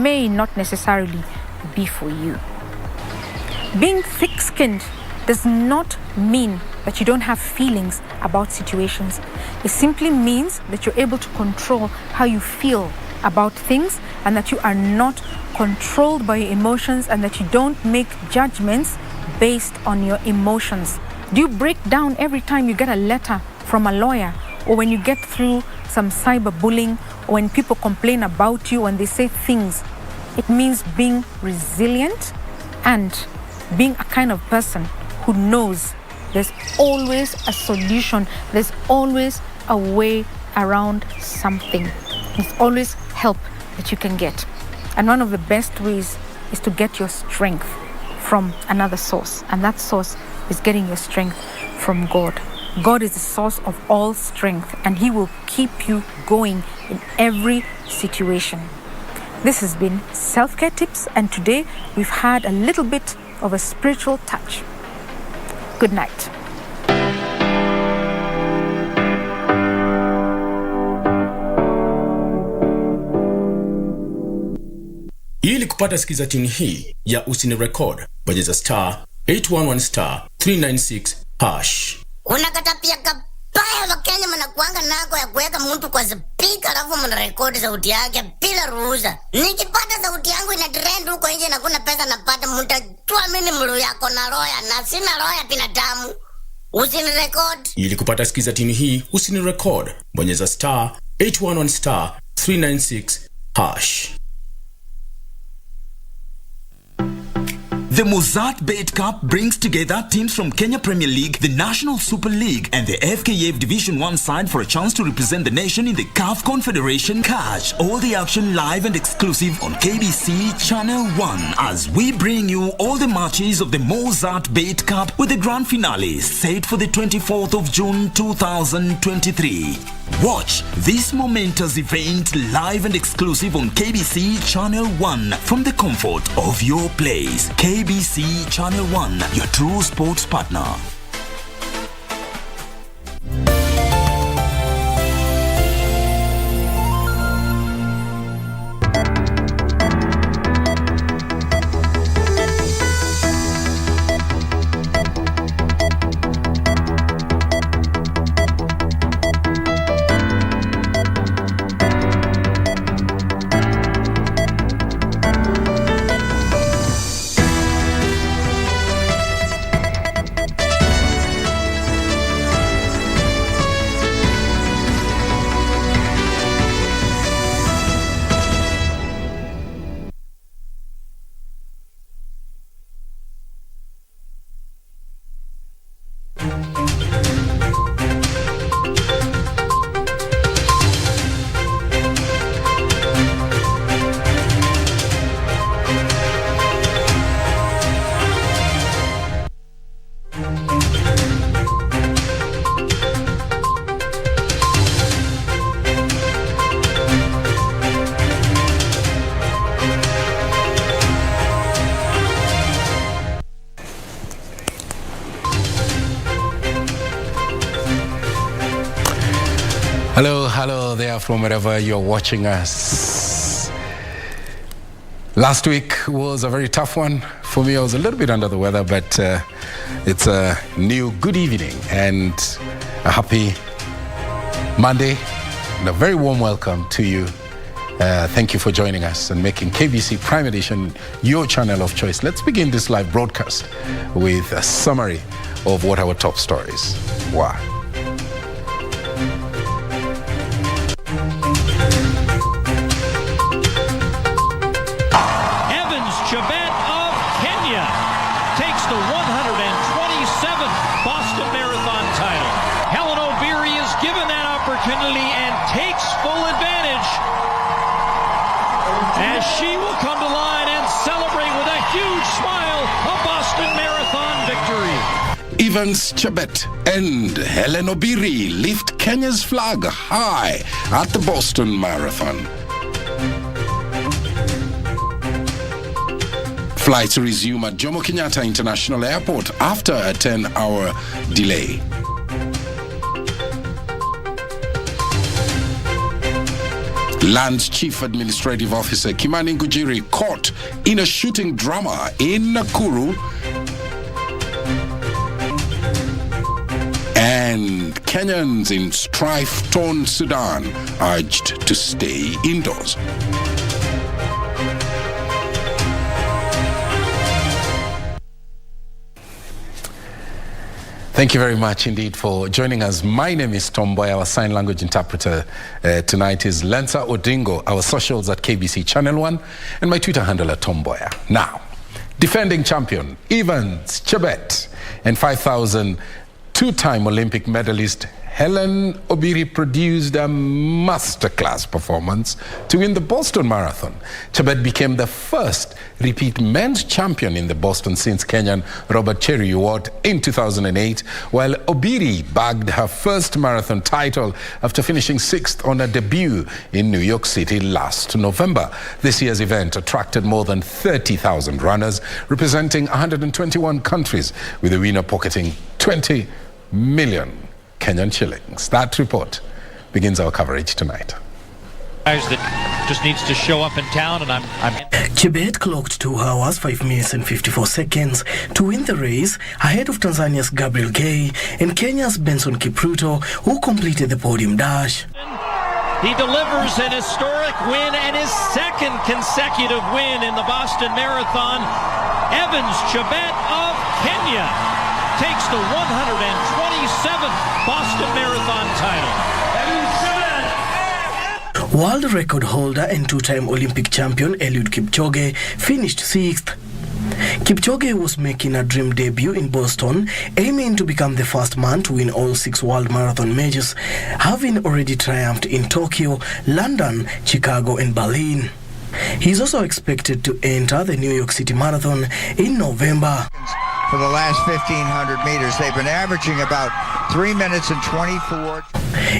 may not necessarily be for you. Being thick-skinned does not mean that you don't have feelings about situations. It simply means that you're able to control how you feel about things, and that you are not controlled by your emotions, and that you don't make judgments based on your emotions. Do you break down every time you get a letter from a lawyer, or when you get through some cyberbullying, or when people complain about you and they say things? It means being resilient and being a kind of person who knows there's always a solution, there's always a way around something. There's always help that you can get. And one of the best ways is to get your strength from another source. And that source is getting your strength from God. God is the source of all strength, and He will keep you going in every situation. This has been Self-Care Tips, and today we've had a little bit of a spiritual touch. Good night. Ili kupata sikiza tune hii ya Usini Record, bonyeza *811*396#. Unakata pia kabaya Wakenya mnakuanga nako ya kuweka mtu kwa speaker alafu mnarekodi sauti yake bila ruhusa. Nikipata sauti yangu ina trend huko nje na kuna pesa napata, mtajua mimi mlu yako na roya, na sina roya binadamu. Usini Record. Ili kupata sikiza tune hii Usini Record, bonyeza *811*396#. The Mozart Bait Cup brings together teams from Kenya Premier League, the National Super League, and the FKF Division 1 side for a chance to represent the nation in the CAF Confederation. Catch all the action live and exclusive on KBC Channel 1 as we bring you all the matches of the Mozart Bait Cup, with the grand finale set for the 24th of June 2023. Watch this momentous event live and exclusive on KBC Channel 1 from the comfort of your place. KBC Channel 1, your true sports partner. Hello there from wherever you're watching us. Last week was a very tough one. For me, I was a little bit under the weather, but it's a new good evening and a happy Monday and a very warm welcome to you. Thank you for joining us and making KBC Prime Edition your channel of choice. Let's begin this live broadcast with a summary of what our top stories were. Takes the 127th Boston Marathon title. Helen O'Beary is given that opportunity and takes full advantage as she will come to line and celebrate with a huge smile a Boston Marathon victory. Evans Chebet and Helen O'Beary lift Kenya's flag high at the Boston Marathon. Flights resume at Jomo Kenyatta International Airport after a 10-hour delay. Land's Chief Administrative Officer Kimani Ngujiri caught in a shooting drama in Nakuru. And Kenyans in strife-torn Sudan urged to stay indoors. Thank you very much indeed for joining us. My name is Mboya. Our sign language interpreter tonight is Lensa Odingo. Our socials at KBC Channel 1 and my Twitter handle at Mboya. Now, defending champion Evans Chebet and 5,000 two-time Olympic medalist Helen Obiri produced a masterclass performance to win the Boston Marathon. Chebet became the first repeat men's champion in the Boston since Kenyan Robert Cheruiyot Award in 2008, while Obiri bagged her first marathon title after finishing 6th on her debut in New York City last November. This year's event attracted more than 30,000 runners, representing 121 countries, with the winner pocketing 20 million Kenyan shillings. That report begins our coverage tonight. Guys that just needs to show up in town, and I'm Chebet clocked 2 hours, 5 minutes and 54 seconds to win the race ahead of Tanzania's Gabriel Gay and Kenya's Benson Kipruto, who completed the podium dash. He delivers an historic win and his second consecutive win in the Boston Marathon. Evans Chebet of Kenya takes the 127th Boston Marathon title. World record holder and two-time Olympic champion Eliud Kipchoge finished 6th. Kipchoge was making a dream debut in Boston, aiming to become the first man to win all 6 world marathon majors, having already triumphed in Tokyo, London, Chicago and Berlin. He is also expected to enter the New York City Marathon in November. For the last 1,500 meters, they've been averaging about 3 minutes and 24.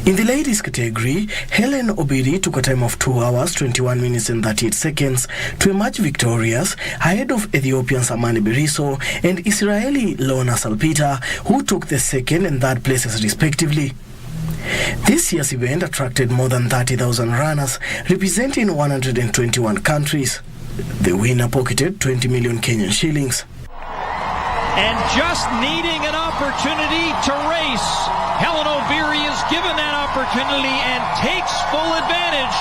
In the ladies category, Helen Obiri took a time of 2 hours, 21 minutes and 38 seconds to emerge victorious ahead of Ethiopian Samani Beriso and Israeli Lona Salpita, who took the second and third places respectively. This year's event attracted more than 30,000 runners representing 121 countries. The winner pocketed 20 million Kenyan shillings. And just needing an opportunity to race, Helen Obiri is given that opportunity and takes full advantage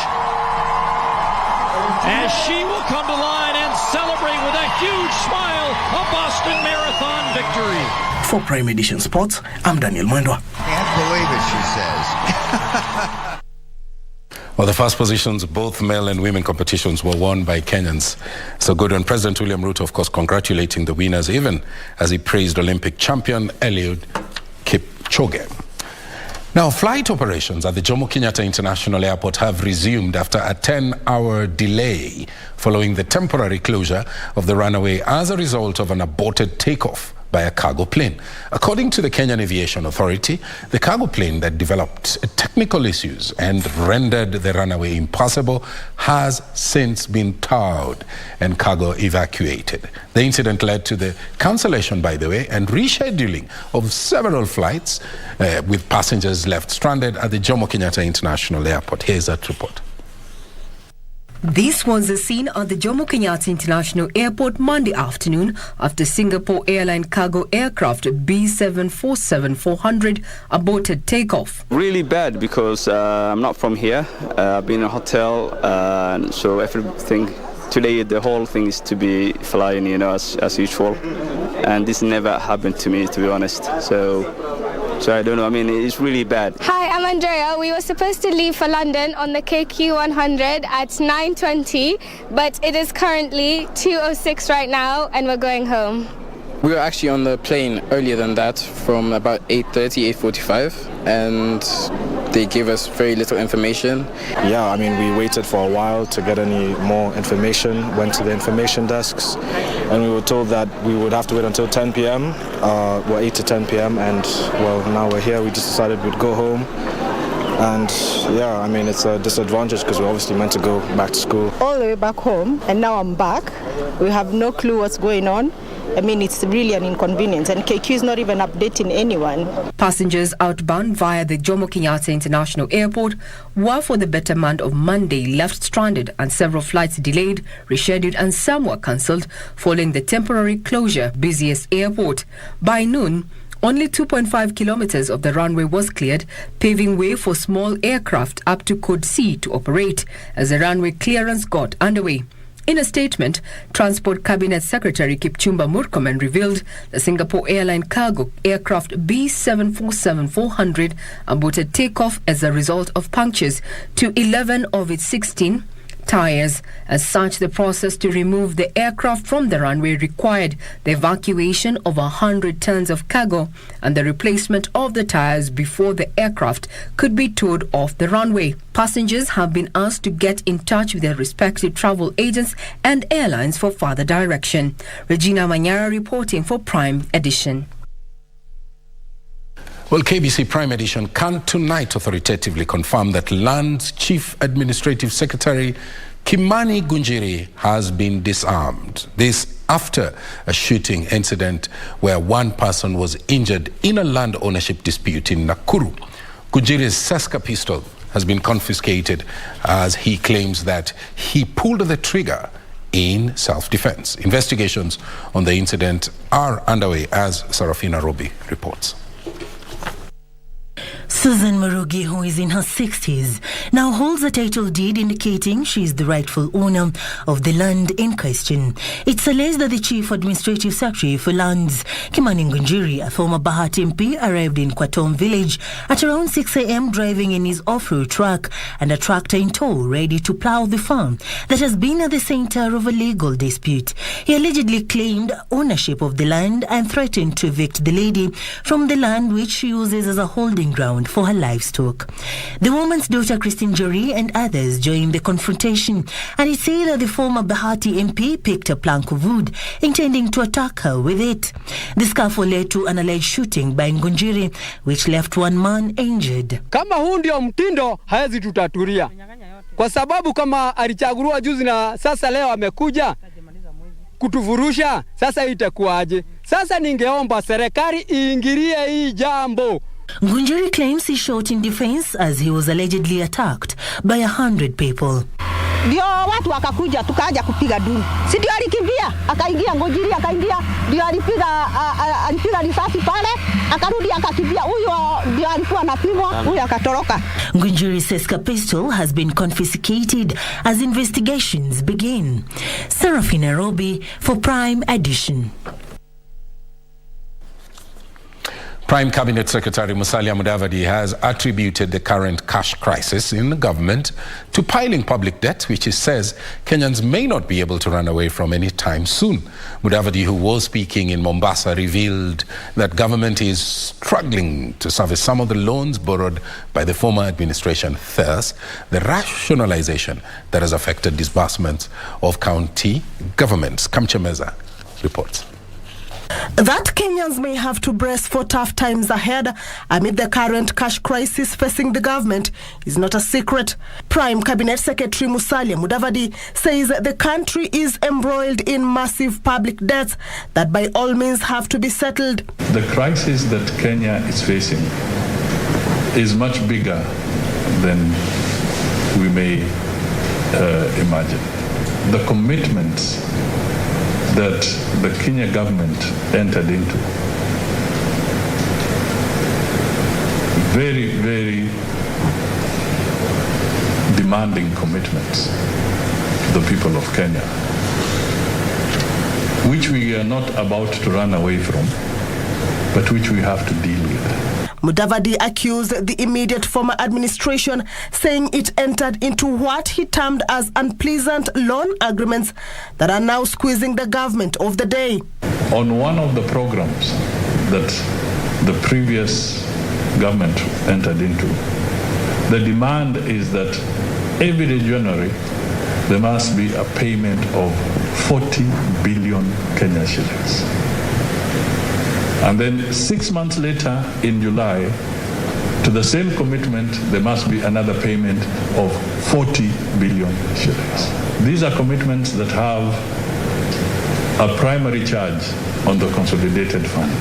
as she will come to line and celebrate with a huge smile a Boston Marathon victory. For Prime Edition Sports, I'm Daniel Mwendwa. Can't believe it, she says. Well, the first positions, both male and women competitions, were won by Kenyans. So good on President William Ruto, of course, congratulating the winners, even as he praised Olympic champion Eliud Kipchoge. Now, flight operations at the Jomo Kenyatta International Airport have resumed after a 10-hour delay following the temporary closure of the runway as a result of an aborted takeoff by a cargo plane. According to the Kenyan Aviation Authority, the cargo plane that developed technical issues and rendered the runway impassable has since been towed and cargo evacuated. The incident led to the cancellation, by the way, and rescheduling of several flights with passengers left stranded at the Jomo Kenyatta International Airport. Here's that report. This was the scene at the Jomo Kenyatta International Airport Monday afternoon after Singapore Airline cargo aircraft B747-400 aborted takeoff. Really bad because I'm not from here. I've been in a hotel, so everything today, the whole thing is to be flying, as usual. And this never happened to me, to be honest. So I don't know, it's really bad. Hi, I'm Andrea. We were supposed to leave for London on the KQ100 at 9:20, but it is currently 2:06 right now and we're going home. We were actually on the plane earlier than that, from about 8:30, 8:45, and they gave us very little information. Yeah, we waited for a while to get any more information, went to the information desks, and we were told that we would have to wait until 10 p.m., 8 to 10 p.m., and now we're here. We just decided we'd go home. And yeah, it's a disadvantage because we're obviously meant to go back to school. All the way back home, and now I'm back. We have no clue what's going on. I mean, it's really an inconvenience, and KQ is not even updating anyone. Passengers outbound via the Jomo Kenyatta International Airport were, for the betterment of Monday, left stranded and several flights delayed, rescheduled and some were cancelled following the temporary closure busiest airport. By noon, only 2.5 kilometers of the runway was cleared, paving way for small aircraft up to Code C to operate as the runway clearance got underway. In a statement, Transport Cabinet Secretary Kipchumba Murkomen revealed the Singapore Airline cargo aircraft B747-400 aborted takeoff as a result of punctures to 11 of its 16 tires. As such, the process to remove the aircraft from the runway required the evacuation of 100 tons of cargo and the replacement of the tires before the aircraft could be towed off the runway. Passengers have been asked to get in touch with their respective travel agents and airlines for further direction. Regina Manyara reporting for Prime Edition. Well, KBC Prime Edition can tonight authoritatively confirm that Land's Chief Administrative Secretary Kimani Ngunjiri has been disarmed. This after a shooting incident where one person was injured in a land ownership dispute in Nakuru. Ngunjiri's Seska pistol has been confiscated as he claims that he pulled the trigger in self-defense. Investigations on the incident are underway, as Sarafina Robi reports. Susan Marugi, who is in her 60s, now holds a title deed indicating she is the rightful owner of the land in question. It's alleged that the Chief Administrative Secretary for Lands, Kimani Ngunjiri, a former Bahati MP, arrived in Kwatom village at around 6 a.m. driving in his off-road truck and a tractor in tow ready to plough the farm that has been at the center of a legal dispute. He allegedly claimed ownership of the land and threatened to evict the lady from the land which she uses as a holding ground for her livestock. The woman's daughter Christine Jori and others joined the confrontation, and it said that the former Bahati MP picked a plank of wood intending to attack her with it. The scuffle led to an alleged shooting by Ngunjiri, which left one man injured. Kama huu ndio mtindo haezi tutatulia, kwa sababu kama alichaguliwa juzi na sasa leo amekuja kutuvurusha, sasa itakuwaje? Sasa ningeomba serikali iingilie hii jambo. Ngunjiri claims he shot in defense as he was allegedly attacked by 100 people. Ndio watu wakakuja tukaja kupiga duru. Si ndio alikimbia, akaingia Ngunjiri akaingia, ndio alipiga risasi pale, akarudi akakimbia. Huyo ndio alikuwa anapimwa, huyo akatoroka. Ngunjiri's Seska pistol has been confiscated as investigations begin. Sarafina Robi for Prime Edition. Prime Cabinet Secretary Musalia Mudavadi has attributed the current cash crisis in the government to piling public debt, which he says Kenyans may not be able to run away from any time soon. Mudavadi, who was speaking in Mombasa, revealed that government is struggling to service some of the loans borrowed by the former administration. Thus, the rationalization that has affected disbursements of county governments. Kamchemeza reports. That Kenyans may have to brace for tough times ahead amid the current cash crisis facing the government is not a secret. Prime Cabinet Secretary Musalia Mudavadi says the country is embroiled in massive public debts that by all means have to be settled. The crisis that Kenya is facing is much bigger than we may imagine. The commitments that the Kenya government entered into, very, very demanding commitments to the people of Kenya, which we are not about to run away from, but which we have to deal with. Mudavadi accused the immediate former administration, saying it entered into what he termed as unpleasant loan agreements that are now squeezing the government of the day. On one of the programs that the previous government entered into, the demand is that every January there must be a payment of 40 billion Kenya shillings. And then 6 months later, in July, to the same commitment, there must be another payment of 40 billion shillings. These are commitments that have a primary charge on the consolidated fund.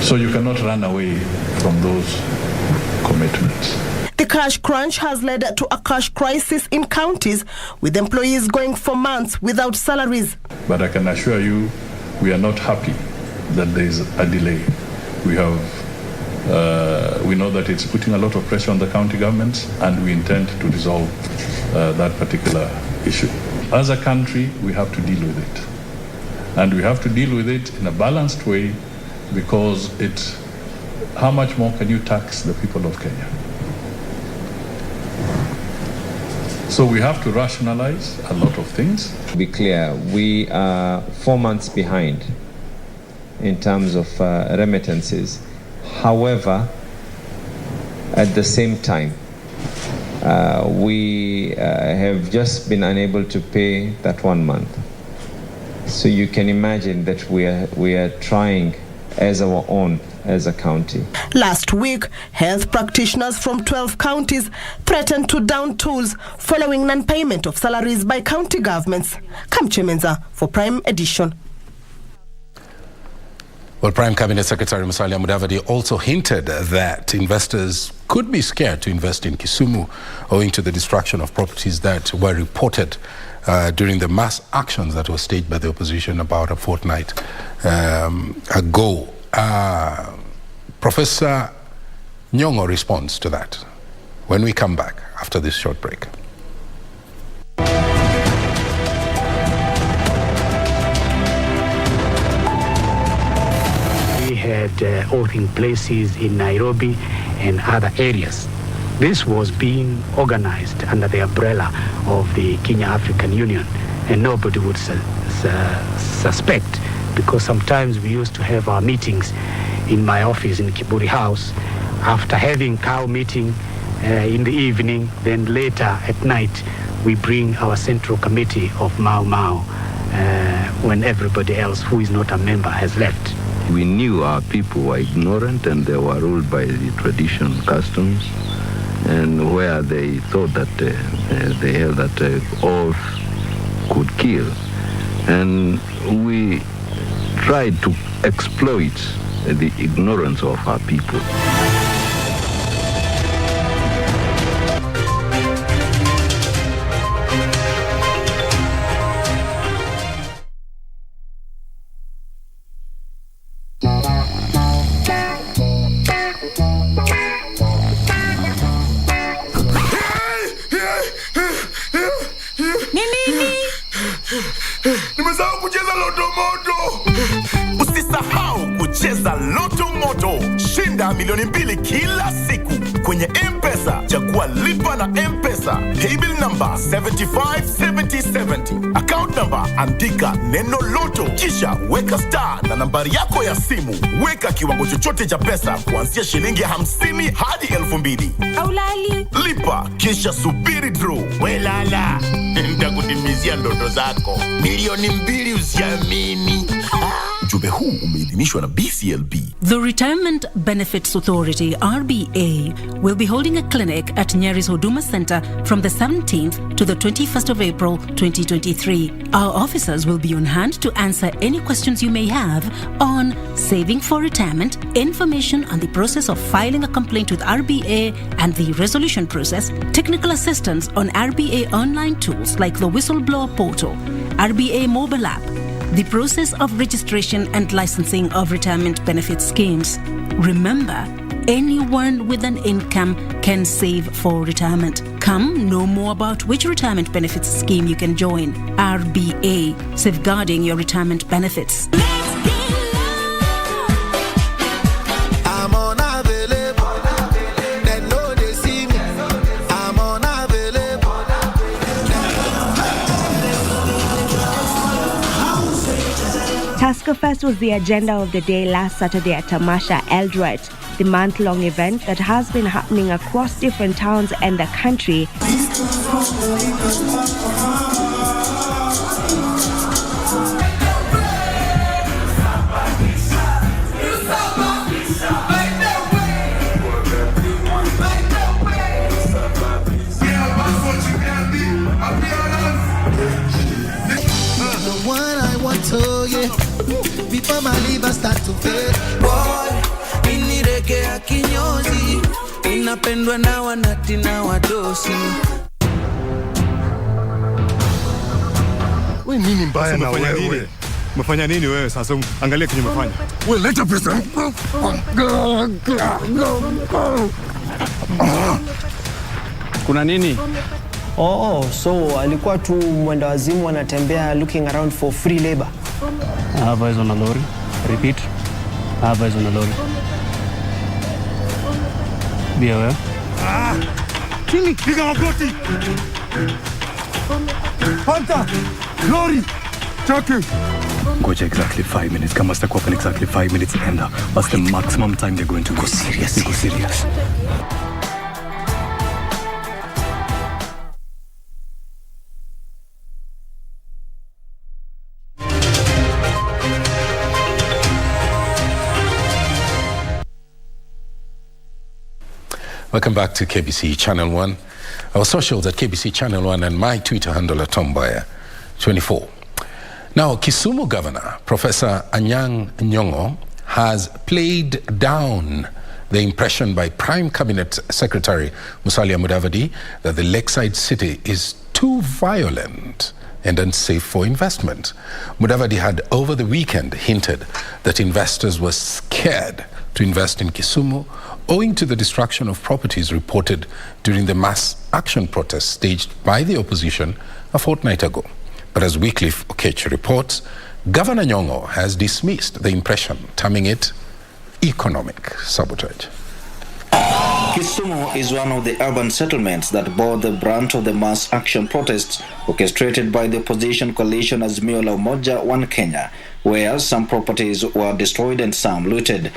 So you cannot run away from those commitments. The cash crunch has led to a cash crisis in counties, with employees going for months without salaries. But I can assure you, we are not happy that there is a delay. We know that it's putting a lot of pressure on the county governments, and we intend to resolve that particular issue. As a country, we have to deal with it. And we have to deal with it in a balanced way, because how much more can you tax the people of Kenya? So we have to rationalize a lot of things. To be clear, we are 4 months behind in terms of remittances. However, at the same time, we have just been unable to pay that 1 month. So you can imagine that we are trying as our own as a county. Last week, health practitioners from 12 counties threatened to down tools following non-payment of salaries by county governments. Kamche Menza for Prime Edition. Well, Prime Cabinet Secretary Musalia Mudavadi also hinted that investors could be scared to invest in Kisumu owing to the destruction of properties that were reported during the mass actions that were staged by the opposition about a fortnight ago. Professor Nyong'o responds to that when we come back after this short break. We had oathing places in Nairobi and other areas. This was being organized under the umbrella of the Kenya African Union, and nobody would suspect, because sometimes we used to have our meetings in my office in Kiburi House. After having cow meeting in the evening, then later at night, we bring our central committee of Mau Mau when everybody else who is not a member has left. We knew our people were ignorant and they were ruled by the traditional customs, and where they thought that they held that oath could kill. And we tried to exploit the ignorance of our people. Nimesahau kucheza Loto Moto. Usisahau kucheza Loto Moto. Shinda milioni 2 kila siku kwenye M-Pesa. Chagua lipa na M-Pesa. Paybill number 757070. Account number andika neno Loto. Kisha weka star na nambari yako ya simu. Weka kiwango chochote cha pesa kuanzia shilingi 50 hadi 2,000. Aulali. Lipa kisha subiri draw. Welala. Nitakutimizia ndoto zako. Milioni 2 usiamini. Ujumbe huu umeidhinishwa na BCLB. The Retirement Benefits Authority, RBA, will be holding a clinic at Nyeri's Huduma Center from the 17th to the 21st of April 2023. Our officers will be on hand to answer any questions you may have on saving for retirement, information on the process of filing a complaint with RBA and the resolution process, technical assistance on RBA online tools like the Whistleblower Portal, RBA mobile app, the process of registration and licensing of retirement benefit schemes. Remember, anyone with an income can save for retirement. Come know more about which retirement benefits scheme you can join. RBA, safeguarding your retirement benefits. Tusker Fest was the agenda of the day last Saturday at Tamasha Eldoret, the month-long event that has been happening across different towns and the country. moto, yeah. Before my liver start to fade. Boy, iniregea kinyozi. Inapendwa na wanati na wadosi. Wewe nini mbaya na wewe? Umefanya nini wewe sasa? Angalia kile umefanya. Wewe leta pesa. Kuna nini? So alikuwa tu mwenda wazimu anatembea looking around for free labor. Hapa hizo na lori. Repeat. Hapa hizo na lori. Bia wewe. Chini, piga magoti. Panta, lori. Chaki. Ngoja exactly 5 minutes. Kama sitakuwa open exactly 5 minutes enda. What's the maximum time they're going to go serious? Go serious. Welcome back to KBC Channel 1. Our socials at KBC Channel 1 and my Twitter handle at Mboya 24. Now, Kisumu Governor, Professor Anyang' Nyong'o, has played down the impression by Prime Cabinet Secretary Musalia Mudavadi that the lakeside city is too violent and unsafe for investment. Mudavadi had over the weekend hinted that investors were scared to invest in Kisumu owing to the destruction of properties reported during the mass action protest staged by the opposition a fortnight ago. But as Wycliffe Okech reports, Governor Nyong'o has dismissed the impression, terming it economic sabotage. Kisumu is one of the urban settlements that bore the brunt of the mass action protests orchestrated by the opposition coalition Azimio la Umoja One Kenya, where some properties were destroyed and some looted.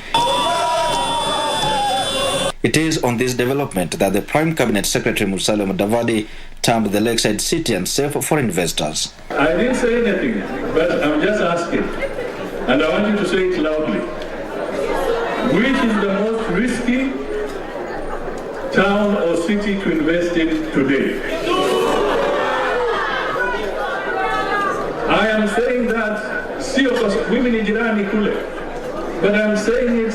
It is on this development that the Prime Cabinet Secretary Musalia Mudavadi termed the lakeside city unsafe for investors. I didn't say anything, but I'm just asking, and I want you to say it loudly. Which is the most risky town or city to invest in today? I am saying that, see, of course, women in jirani kule, but I'm saying it,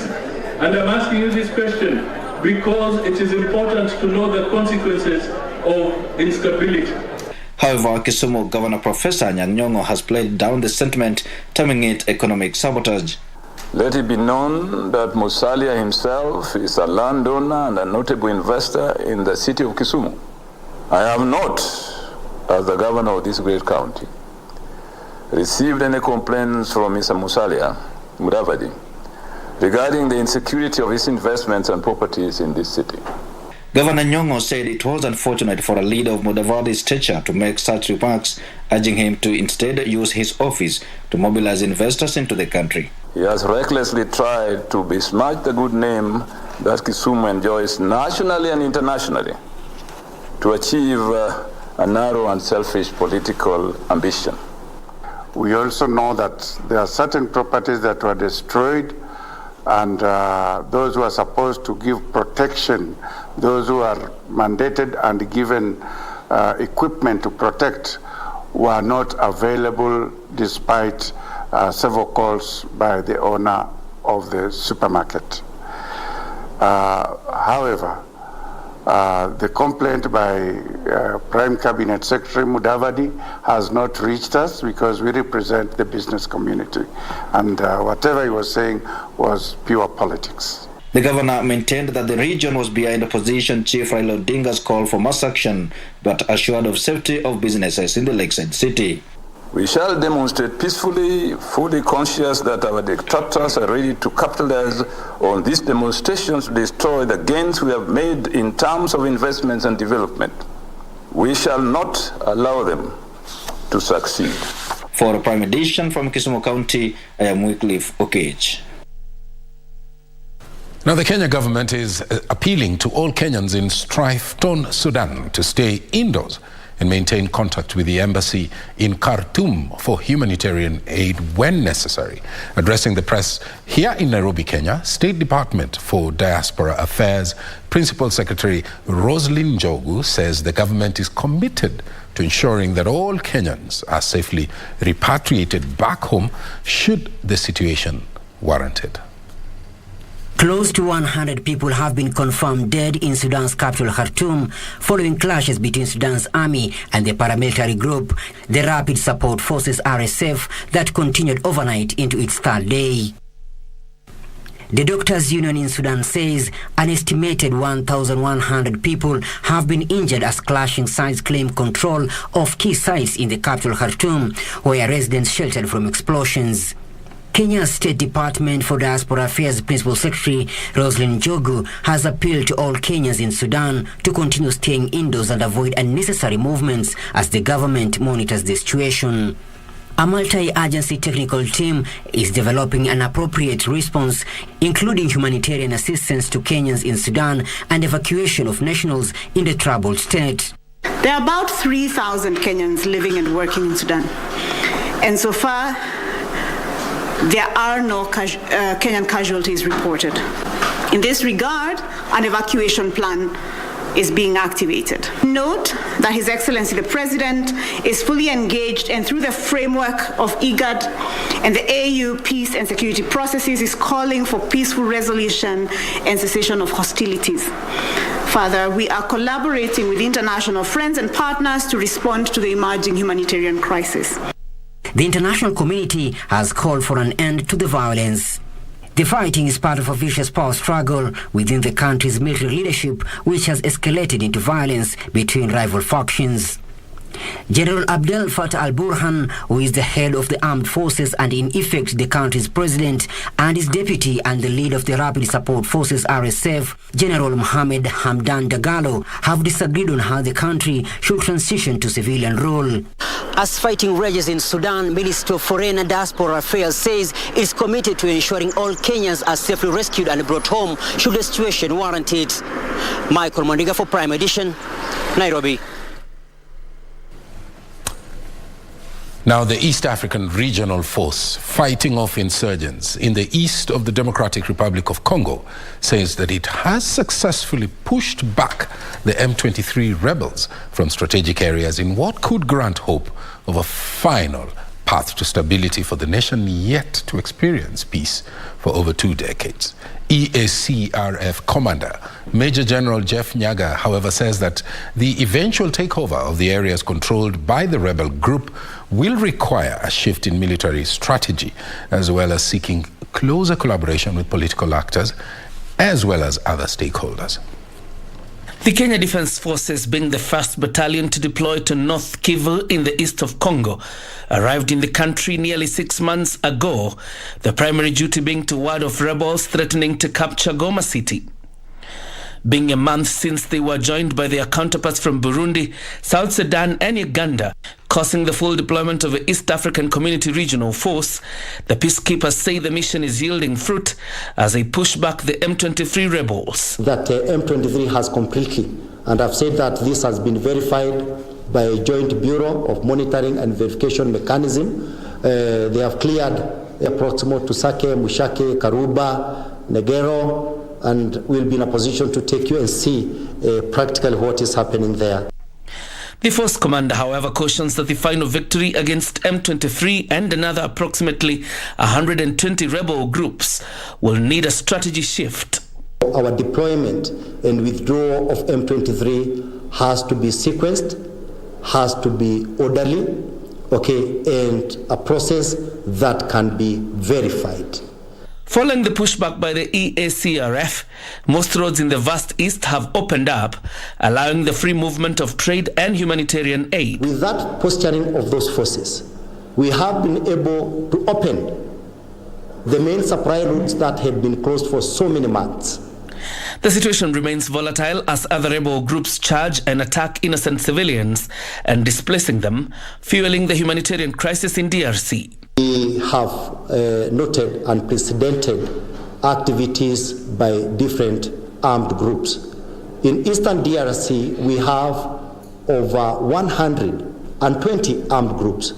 and I'm asking you this question, because it is important to know the consequences of instability. However, Kisumu Governor Professor Anyang' Nyong'o has played down the sentiment, terming it economic sabotage. Let it be known that Musalia himself is a landowner and a notable investor in the city of Kisumu. I have not, as the governor of this great county, received any complaints from Mr. Musalia Mudavadi regarding the insecurity of his investments and properties in this city. Governor Nyong'o said it was unfortunate for a leader of Mudavadi's stature to make such remarks, urging him to instead use his office to mobilize investors into the country. He has recklessly tried to besmirch the good name that Kisumu enjoys nationally and internationally to achieve a narrow and selfish political ambition. We also know that there are certain properties that were destroyed, and those who are supposed to give protection, those who are mandated and given equipment to protect, were not available despite several calls by the owner of the supermarket. However, the complaint by Prime Cabinet Secretary Mudavadi has not reached us because we represent the business community, and whatever he was saying was pure politics. The governor maintained that the region was behind opposition Chief Raila Odinga's call for mass action, but assured of safety of businesses in the lakeside city. We shall demonstrate peacefully, fully conscious that our detractors are ready to capitalize on these demonstrations to destroy the gains we have made in terms of investments and development. We shall not allow them to succeed. For a Prime Edition from Kisumu County, I am Wycliffe Okech. Now, the Kenya government is appealing to all Kenyans in strife-torn Sudan to stay indoors and maintain contact with the embassy in Khartoum for humanitarian aid when necessary. Addressing the press here in Nairobi, Kenya, State Department for Diaspora Affairs Principal Secretary Roslyn Njogu says the government is committed to ensuring that all Kenyans are safely repatriated back home should the situation warrant it. Close to 100 people have been confirmed dead in Sudan's capital Khartoum following clashes between Sudan's army and the paramilitary group, the Rapid Support Forces RSF, that continued overnight into its third day. The Doctors' Union in Sudan says an estimated 1,100 people have been injured as clashing sides claim control of key sites in the capital Khartoum, where residents sheltered from explosions. Kenya's State Department for Diaspora Affairs Principal Secretary Roslyn Njogu has appealed to all Kenyans in Sudan to continue staying indoors and avoid unnecessary movements as the government monitors the situation. A multi-agency technical team is developing an appropriate response, including humanitarian assistance to Kenyans in Sudan and evacuation of nationals in the troubled state. There are about 3,000 Kenyans living and working in Sudan. And so far, there are no Kenyan casualties reported. In this regard, an evacuation plan is being activated. Note that His Excellency the President is fully engaged, and through the framework of IGAD and the AU peace and security processes is calling for peaceful resolution and cessation of hostilities. Further, we are collaborating with international friends and partners to respond to the emerging humanitarian crisis. The international community has called for an end to the violence. The fighting is part of a vicious power struggle within the country's military leadership, which has escalated into violence between rival factions. General Abdel Fattah al-Burhan, who is the head of the armed forces and in effect the country's president, and his deputy and the leader of the Rapid Support Forces RSF, General Mohammed Hamdan Dagalo, have disagreed on how the country should transition to civilian rule. As fighting rages in Sudan, Ministry of Foreign and Diaspora Affairs says it's committed to ensuring all Kenyans are safely rescued and brought home should the situation warrant it. Michael Mondiga for Prime Edition, Nairobi. Now, the East African Regional Force fighting off insurgents in the east of the Democratic Republic of Congo says that it has successfully pushed back the M23 rebels from strategic areas in what could grant hope of a final path to stability for the nation yet to experience peace for over 2 decades. EACRF Commander Major General Jeff Nyaga, however, says that the eventual takeover of the areas controlled by the rebel group will require a shift in military strategy, as well as seeking closer collaboration with political actors, as well as other stakeholders. The Kenya Defence Forces, being the first battalion to deploy to North Kivu in the east of Congo, arrived in the country nearly 6 months ago, the primary duty being to ward off rebels threatening to capture Goma City. Being a month since they were joined by their counterparts from Burundi, South Sudan and Uganda, causing the full deployment of the East African Community Regional Force, the peacekeepers say the mission is yielding fruit as they push back the M23 rebels. That M23 has completely, and I've said that this has been verified by a joint bureau of monitoring and verification mechanism. They have cleared approximately to Sake, Mushake, Karuba, Negero, and we'll be in a position to take you and see practically what is happening there. The force commander, however, cautions that the final victory against M23 and another approximately 120 rebel groups will need a strategy shift. Our deployment and withdrawal of M23 has to be sequenced, has to be orderly, and a process that can be verified. Following the pushback by the EACRF, most roads in the vast east have opened up, allowing the free movement of trade and humanitarian aid. With that posturing of those forces, we have been able to open the main supply routes that had been closed for so many months. The situation remains volatile as other rebel groups charge and attack innocent civilians and displacing them, fueling the humanitarian crisis in DRC. We have noted unprecedented activities by different armed groups. In Eastern DRC, we have over 120 armed groups.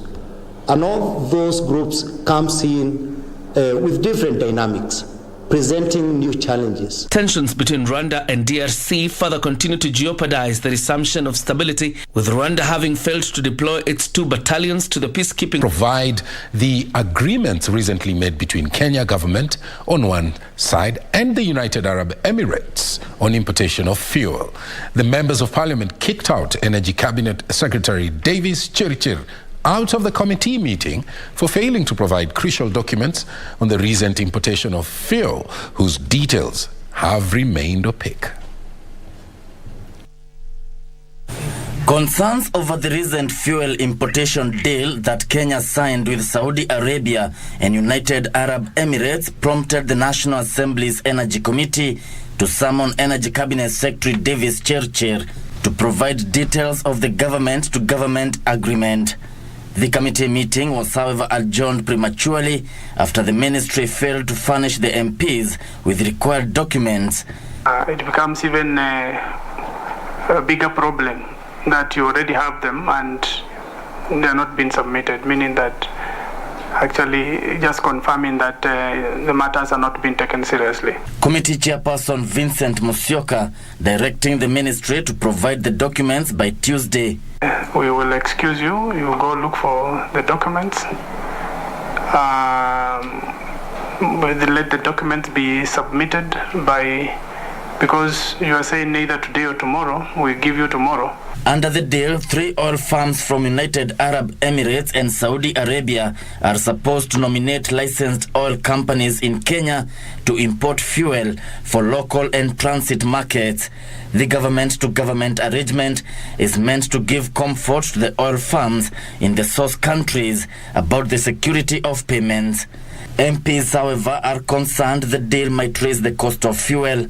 And all those groups come in with different dynamics. presenting new challenges. Tensions between Rwanda and DRC further continue to jeopardize the resumption of stability, with Rwanda having failed to deploy its 2 battalions to the peacekeeping. Provide the agreements recently made between Kenya government on one side and the United Arab Emirates on importation of fuel. The members of parliament kicked out Energy Cabinet Secretary Davis Chirichir out of the committee meeting for failing to provide crucial documents on the recent importation of fuel, whose details have remained opaque. Concerns over the recent fuel importation deal that Kenya signed with Saudi Arabia and United Arab Emirates prompted the National Assembly's Energy Committee to summon Energy Cabinet Secretary Davis Chirichir to provide details of the government-to-government agreement. The committee meeting was, however, adjourned prematurely after the ministry failed to furnish the MPs with required documents. It becomes even a bigger problem that you already have them and they are not being submitted, meaning that actually just confirming that the matters are not being taken seriously. Committee Chairperson Vincent Musyoka directing the ministry to provide the documents by Tuesday. We will excuse you. You will go look for the documents. Let the documents be submitted by, because you are saying neither today or tomorrow. We'll give you tomorrow. Under the deal, 3 oil firms from United Arab Emirates and Saudi Arabia are supposed to nominate licensed oil companies in Kenya to import fuel for local and transit markets. The government-to-government arrangement is meant to give comfort to the oil firms in the source countries about the security of payments. MPs, however, are concerned the deal might raise the cost of fuel.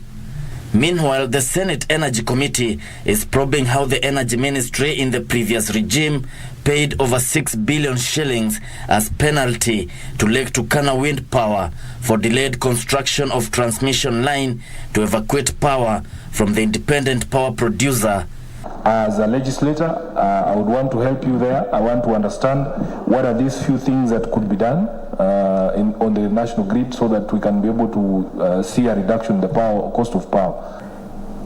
Meanwhile, the Senate Energy Committee is probing how the Energy Ministry in the previous regime paid over 6 billion shillings as penalty to Lake Turkana Wind Power for delayed construction of transmission line to evacuate power from the independent power producer. As a legislator, I would want to help you there. I want to understand what are these few things that could be done on the national grid so that we can be able to see a reduction in the cost of power.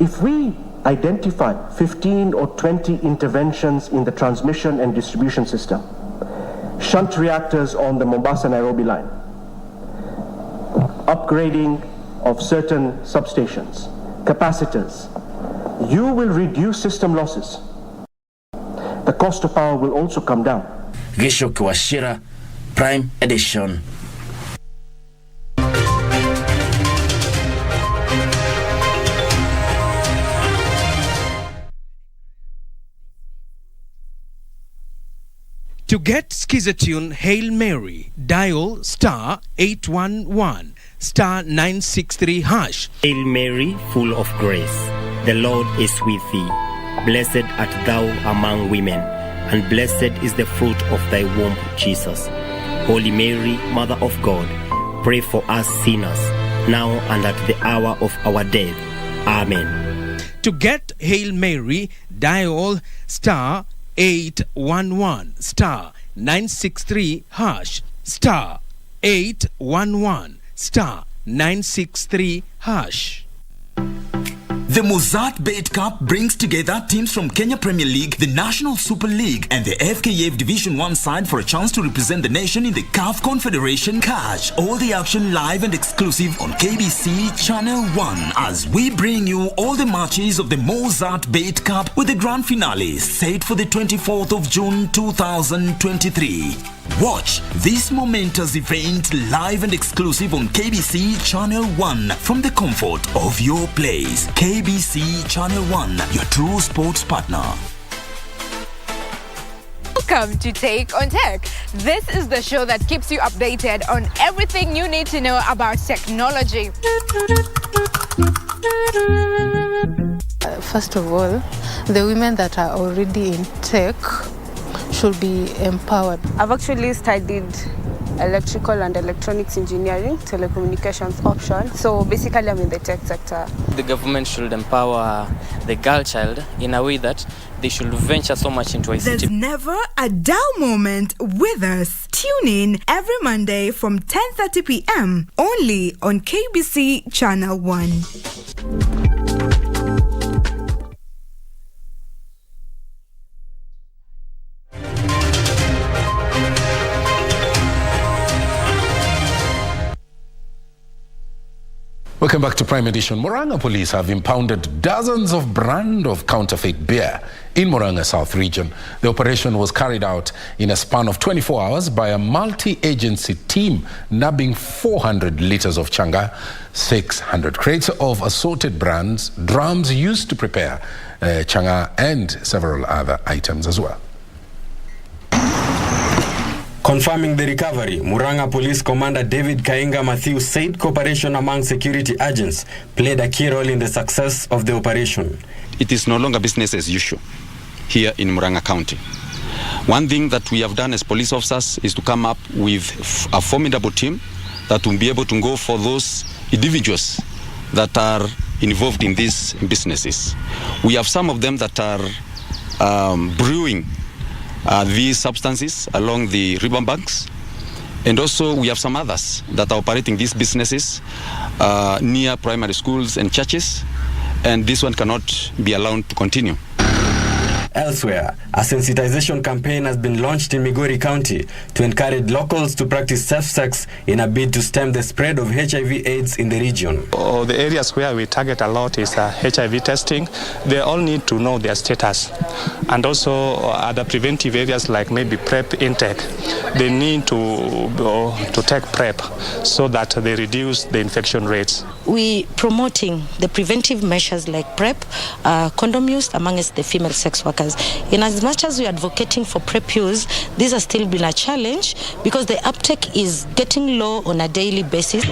If we identify 15 or 20 interventions in the transmission and distribution system, shunt reactors on the Mombasa-Nairobi line, upgrading of certain substations, capacitors, you will reduce system losses. The cost of power will also come down. Gisho Kiwashira, Prime Edition. To get Skizatune Hail Mary, dial star 811 star 963 hash. Hail Mary, full of grace, the Lord is with thee. Blessed art thou among women, and blessed is the fruit of thy womb, Jesus. Holy Mary, Mother of God, pray for us sinners, now and at the hour of our death. Amen. To get Hail Mary, dial star 811 star 963 hash, star 811 star 963 hash. The Mozart Bait Cup brings together teams from Kenya Premier League, the National Super League, and the FKF Division 1 side for a chance to represent the nation in the CAF Confederation. Catch all the action live and exclusive on KBC Channel 1 as we bring you all the matches of the Mozart Bait Cup with the grand finale set for the 24th of June 2023. Watch this momentous event live and exclusive on KBC Channel 1 from the comfort of your place. KBC Channel 1, your true sports partner. Welcome to Take on Tech. This is the show that keeps you updated on everything you need to know about technology. First of all, the women that are already in tech should be empowered. I've actually studied electrical and electronics engineering, telecommunications option. So basically I'm in the tech sector. The government should empower the girl child in a way that they should venture so much into ICT. There's never a dull moment with us. Tune in every Monday from 10:30 p.m. only on KBC Channel 1. Welcome back to Prime Edition. Murang'a police have impounded dozens of brands of counterfeit beer in Murang'a South region. The operation was carried out in a span of 24 hours by a multi-agency team, nabbing 400 liters of changa, 600 crates of assorted brands, drums used to prepare changa, and several other items as well. Confirming the recovery, Murang'a Police Commander David Kainga Matthew said cooperation among security agents played a key role in the success of the operation. It is no longer business as usual here in Murang'a County. One thing that we have done as police officers is to come up with a formidable team that will be able to go for those individuals that are involved in these businesses. We have some of them that are brewing these substances along the riverbanks, and also we have some others that are operating these businesses near primary schools and churches, and this one cannot be allowed to continue. Elsewhere, a sensitization campaign has been launched in Migori County to encourage locals to practice safe sex in a bid to stem the spread of HIV/AIDS in the region. The areas where we target a lot is HIV testing. They all need to know their status. And also other preventive areas like maybe PrEP intake. They need to take PrEP so that they reduce the infection rates. We promoting the preventive measures like PrEP, condom use amongst the female sex workers. In as much as we are advocating for PrEP use, this has still been a challenge because the uptake is getting low on a daily basis.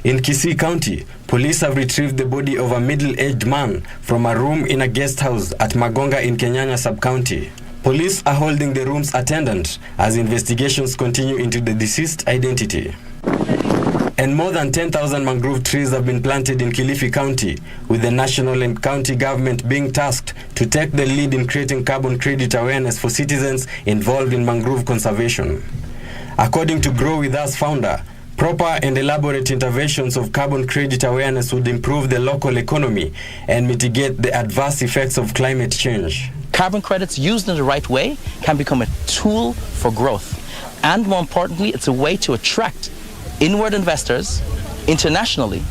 In Kisii County, police have retrieved the body of a middle-aged man from a room in a guest house at Magonga in Kenyanya sub-county. Police are holding the room's attendant as investigations continue into the deceased identity. And more than 10,000 mangrove trees have been planted in Kilifi County, with the national and county government being tasked to take the lead in creating carbon credit awareness for citizens involved in mangrove conservation. According to Grow With Us founder, proper and elaborate interventions of carbon credit awareness would improve the local economy and mitigate the adverse effects of climate change. Carbon credits used in the right way can become a tool for growth. And more importantly, it's a way to attract inward investors internationally,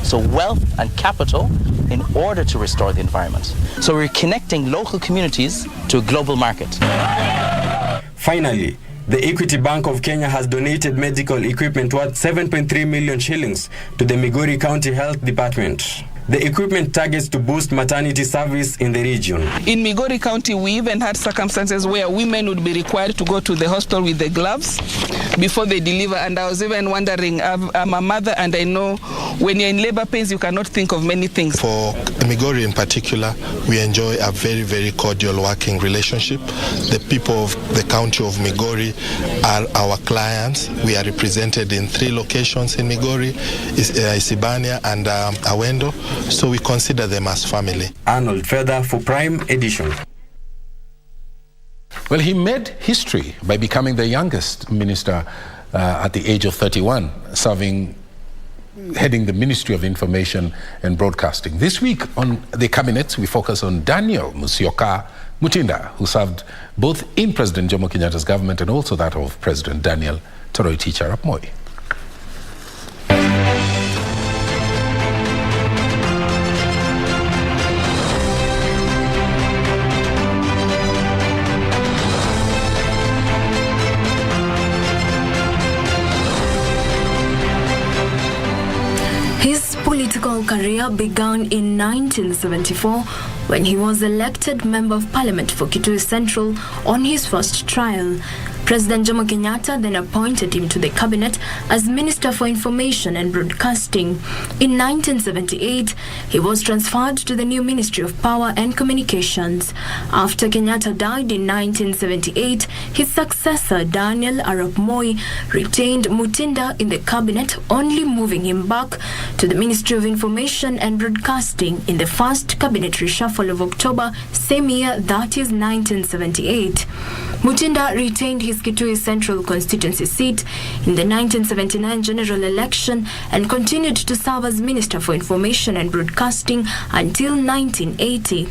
so wealth and capital, in order to restore the environment. So we're connecting local communities to a global market. Finally, the Equity Bank of Kenya has donated medical equipment worth 7.3 million shillings to the Migori County Health Department. The equipment targets to boost maternity service in the region. In Migori County, we even had circumstances where women would be required to go to the hospital with the gloves before they deliver. And I was even wondering, I'm a mother and I know when you're in labor pains, you cannot think of many things. For Migori in particular, we enjoy a very, very cordial working relationship. The people of the county of Migori are our clients. We are represented in 3 locations in Migori, Isibania and Awendo. So we consider them as family. Arnold Feather for Prime Edition. Well, he made history by becoming the youngest minister at the age of 31, heading the Ministry of Information and Broadcasting. This week on the cabinet, we focus on Daniel Musyoka Mutinda, who served both in President Jomo Kenyatta's government and also that of President Daniel Toroitich arap Moi. His political career began in 1974 when he was elected Member of Parliament for Kitui Central on his first trial. President Jomo Kenyatta then appointed him to the cabinet as Minister for Information and Broadcasting. In 1978, he was transferred to the new Ministry of Power and Communications. After Kenyatta died in 1978, his successor, Daniel Arap Moi, retained Mutinda in the cabinet, only moving him back to the Ministry of Information and Broadcasting in the first cabinet reshuffle of October, same year, that is 1978. Mutinda retained his Kitui Central constituency seat in the 1979 general election and continued to serve as Minister for Information and Broadcasting until 1980.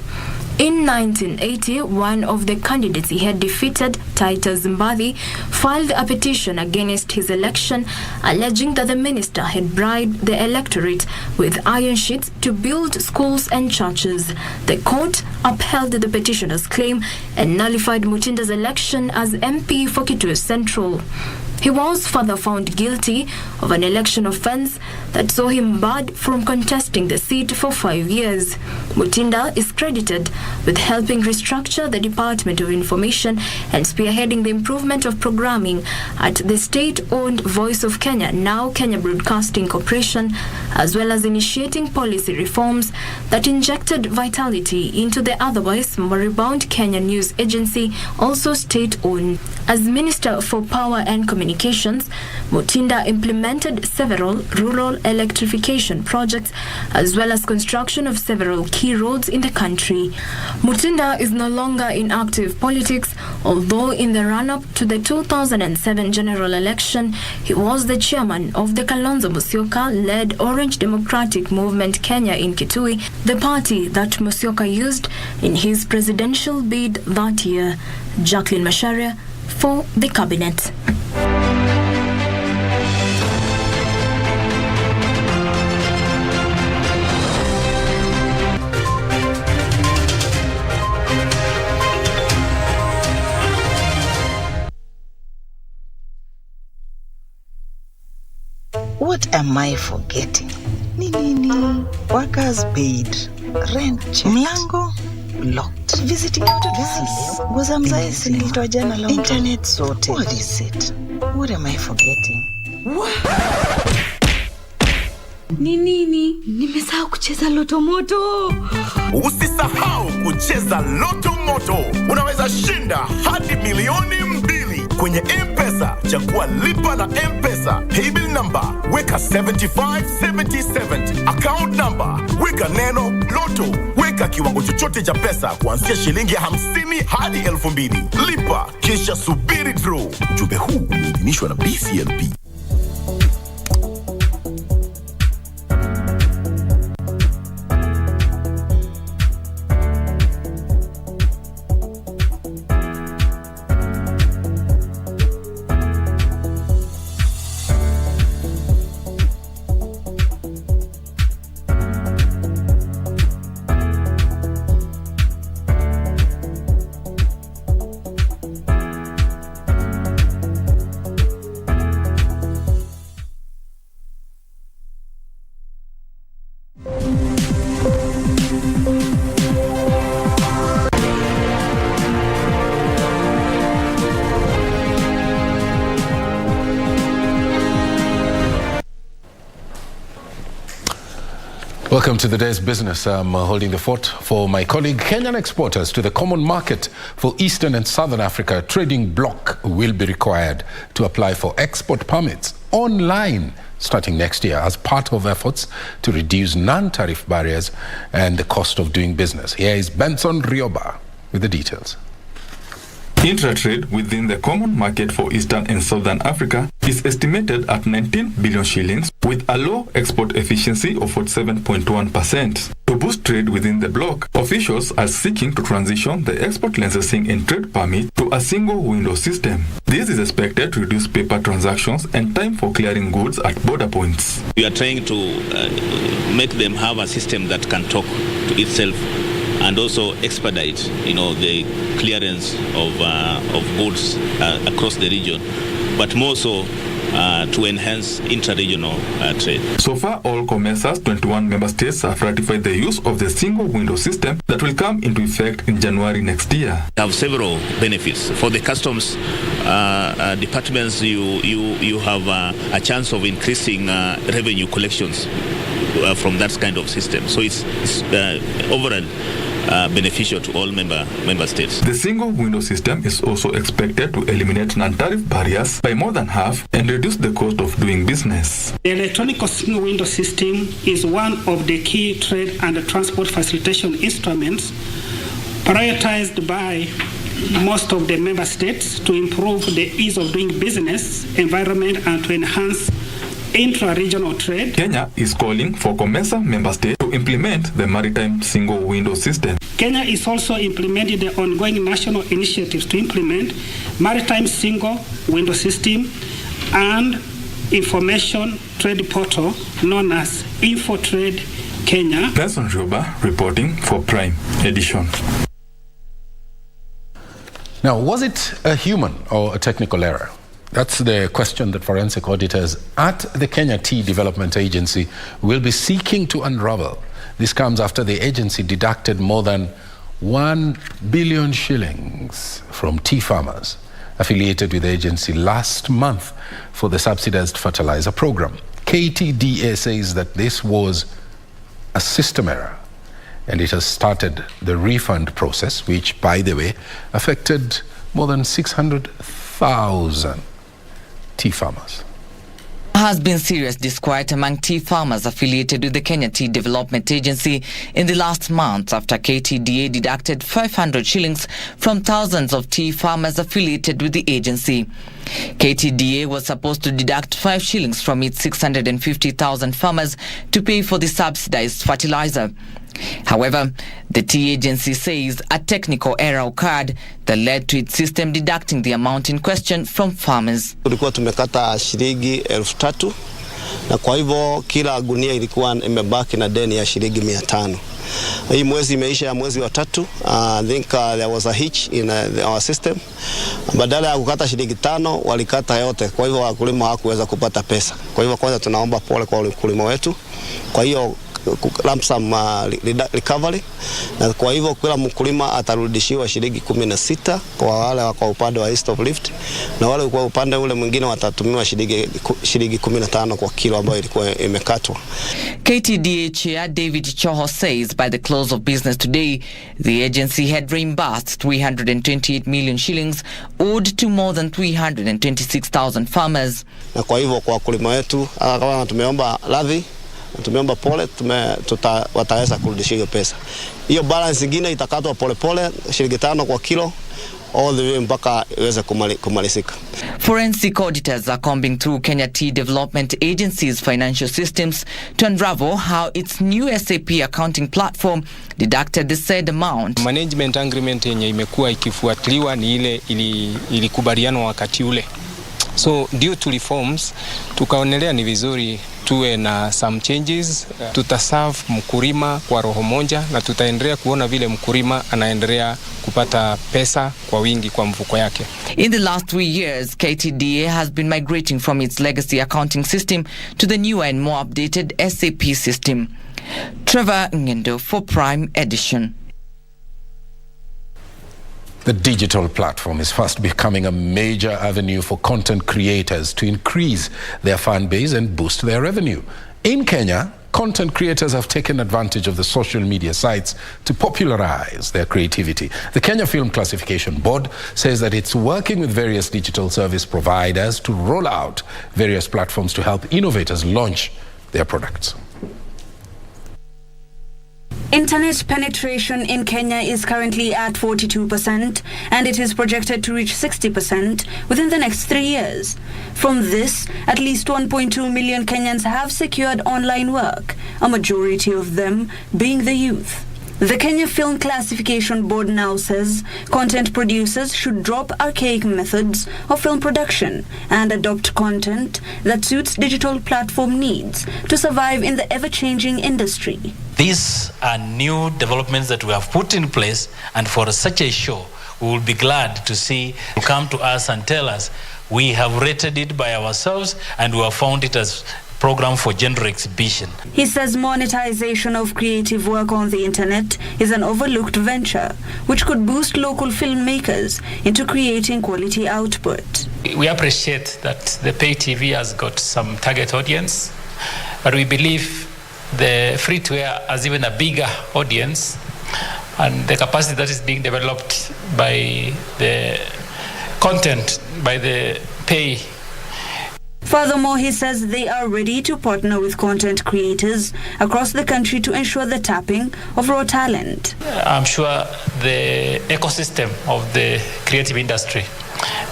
In 1980, one of the candidates he had defeated, Titus Mbadi, filed a petition against his election, alleging that the minister had bribed the electorate with iron sheets to build schools and churches. The court upheld the petitioner's claim and nullified Mutinda's election as MP for Kitui Central. He was further found guilty of an election offence that saw him barred from contesting the seat for 5 years. Mutinda is credited with helping restructure the Department of Information and spearheading the improvement of programming at the state-owned Voice of Kenya, now Kenya Broadcasting Corporation, as well as initiating policy reforms that injected vitality into the otherwise moribund Kenya News Agency, also state-owned. As Minister for Power and Communications, Mutinda implemented several rural electrification projects as well as construction of several key roads in the country. Mutinda is no longer in active politics, although in the run-up to the 2007 general election, he was the chairman of the Kalonzo Musyoka-led Orange Democratic Movement Kenya in Kitui, the party that Musyoka used in his presidential bid that year. Jacqueline Macharia for the Cabinet. What am I forgetting? Nini, workers paid, rent checked, mlango locked, visiting notices, goza mzae silitoa jana long, internet sorted. What is it? What am I forgetting? Nini, nimesahau kucheza Loto Moto. Usisahau kucheza Loto Moto. Unaweza shinda hadi milioni 2 kwenye M-Pesa. Chagua lipa na M-Pesa. Paybill number, weka 757070. Account number, weka neno Loto. Weka kiwango chochote cha pesa kuanzia shilingi 50 hadi 2000. Lipa, kisha subiri draw. Ujumbe huu umeidhinishwa na BCLP. Welcome to the day's business. I'm holding the fort for my colleague. Kenyan exporters to the common market for Eastern and Southern Africa trading bloc will be required to apply for export permits online starting next year as part of efforts to reduce non-tariff barriers and the cost of doing business. Here is Benson Rioba with the details. Intra-trade within the common market for Eastern and Southern Africa is estimated at 19 billion shillings with a low export efficiency of 47.1%. To boost trade within the bloc, officials are seeking to transition the export licensing and trade permit to a single window system. This is expected to reduce paper transactions and time for clearing goods at border points. We are trying to make them have a system that can talk to itself and also expedite, the clearance of goods across the region, but more so to enhance intra-regional trade. So far, all COMESA's 21 member states have ratified the use of the single window system that will come into effect in January next year. We have several benefits. For the customs departments, you have a chance of increasing revenue collections from that kind of system. So it's overall beneficial to all member states. The single window system is also expected to eliminate non-tariff barriers by more than half and reduce the cost of doing business. The electronic single window system is one of the key trade and transport facilitation instruments prioritized by most of the member states to improve the ease of doing business environment and to enhance intra-regional trade. Kenya is calling for COMESA member states to implement the maritime single window system. Kenya is also implementing the ongoing national initiatives to implement maritime single window system and information trade portal known as InfoTrade Kenya. Nelson Juba reporting for Prime Edition. Now, was it a human or a technical error? That's the question that forensic auditors at the Kenya Tea Development Agency will be seeking to unravel. This comes after the agency deducted more than 1 billion shillings from tea farmers affiliated with the agency last month for the subsidized fertilizer program. KTDA says that this was a system error, and it has started the refund process, which, by the way, affected more than 600,000 tea farmers. There has been serious disquiet among tea farmers affiliated with the Kenya Tea Development Agency in the last month after KTDA deducted 500 shillings from thousands of tea farmers affiliated with the agency. KTDA was supposed to deduct 5 shillings from its 650,000 farmers to pay for the subsidized fertilizer. However, the tea agency says a technical error occurred that led to its system deducting the amount in question from farmers. Tulikuwa tumekata shilingi 3,000 na kwa hivyo kila gunia ilikuwa imebaki na deni ya shilingi 500. Hii mwezi imeisha ya mwezi wa 3. I think there was a hitch in our system. Badala ya kukata shilingi 5 walikata yote. Kwa hivyo wakulima hawakuweza kupata pesa. Kwa hivyo kwanza tunaomba pole kwa wakulima wetu. Kwa hiyo lump sum recovery, na kwa hivyo kila mkulima atarudishiwa shilingi 16 kwa wale kwa upande wa East of Rift, na wale kwa upande ule mwingine watatumiwa shilingi 15 kwa kilo ambayo ilikuwa imekatwa. KTDA Chair David Choho says by the close of business today, the agency had reimbursed 328 million shillings owed to more than 326,000 farmers. Na kwa hivyo kwa wakulima wetu kama tumeomba radhi, tumeomba pole, wataweza kurudisha hiyo pesa. Hiyo balance nyingine itakatwa pole shilingi 5 kwa kilo all the way mpaka iweze kumalizika. Forensic auditors are combing through Kenya Tea Development Agency's financial systems to unravel how its new SAP accounting platform deducted the said amount. Management agreement yenye imekuwa ikifuatiliwa ni ile ilikubalianwa wakati ule. So due to reforms, tukaonelea ni vizuri tuwe na some changes. Tutaserve mkulima kwa roho moja na tutaendelea kuona vile mkulima anaendelea kupata pesa kwa wingi kwa mfuko yake. In the last 3 years, KTDA has been migrating from its legacy accounting system to the newer and more updated SAP system. Trevor Ngendo for Prime Edition. The digital platform is fast becoming a major avenue for content creators to increase their fan base and boost their revenue. In Kenya, content creators have taken advantage of the social media sites to popularize their creativity. The Kenya Film Classification Board says that it's working with various digital service providers to roll out various platforms to help innovators launch their products. Internet penetration in Kenya is currently at 42%, and it is projected to reach 60% within the next 3 years. From this, at least 1.2 million Kenyans have secured online work, a majority of them being the youth. The Kenya Film Classification Board now says content producers should drop archaic methods of film production and adopt content that suits digital platform needs to survive in the ever-changing industry. These are new developments that we have put in place, and for such a show, we will be glad to see you come to us and tell us We have rated it by ourselves and we have found it as program for gender exhibition. He says monetization of creative work on the internet is an overlooked venture which could boost local filmmakers into creating quality output. We appreciate that the pay TV has got some target audience, but we believe the free-to-air has even a bigger audience, and the capacity that is being developed by the content, by the pay. Furthermore, he says they are ready to partner with content creators across the country to ensure the tapping of raw talent. I'm sure the ecosystem of the creative industry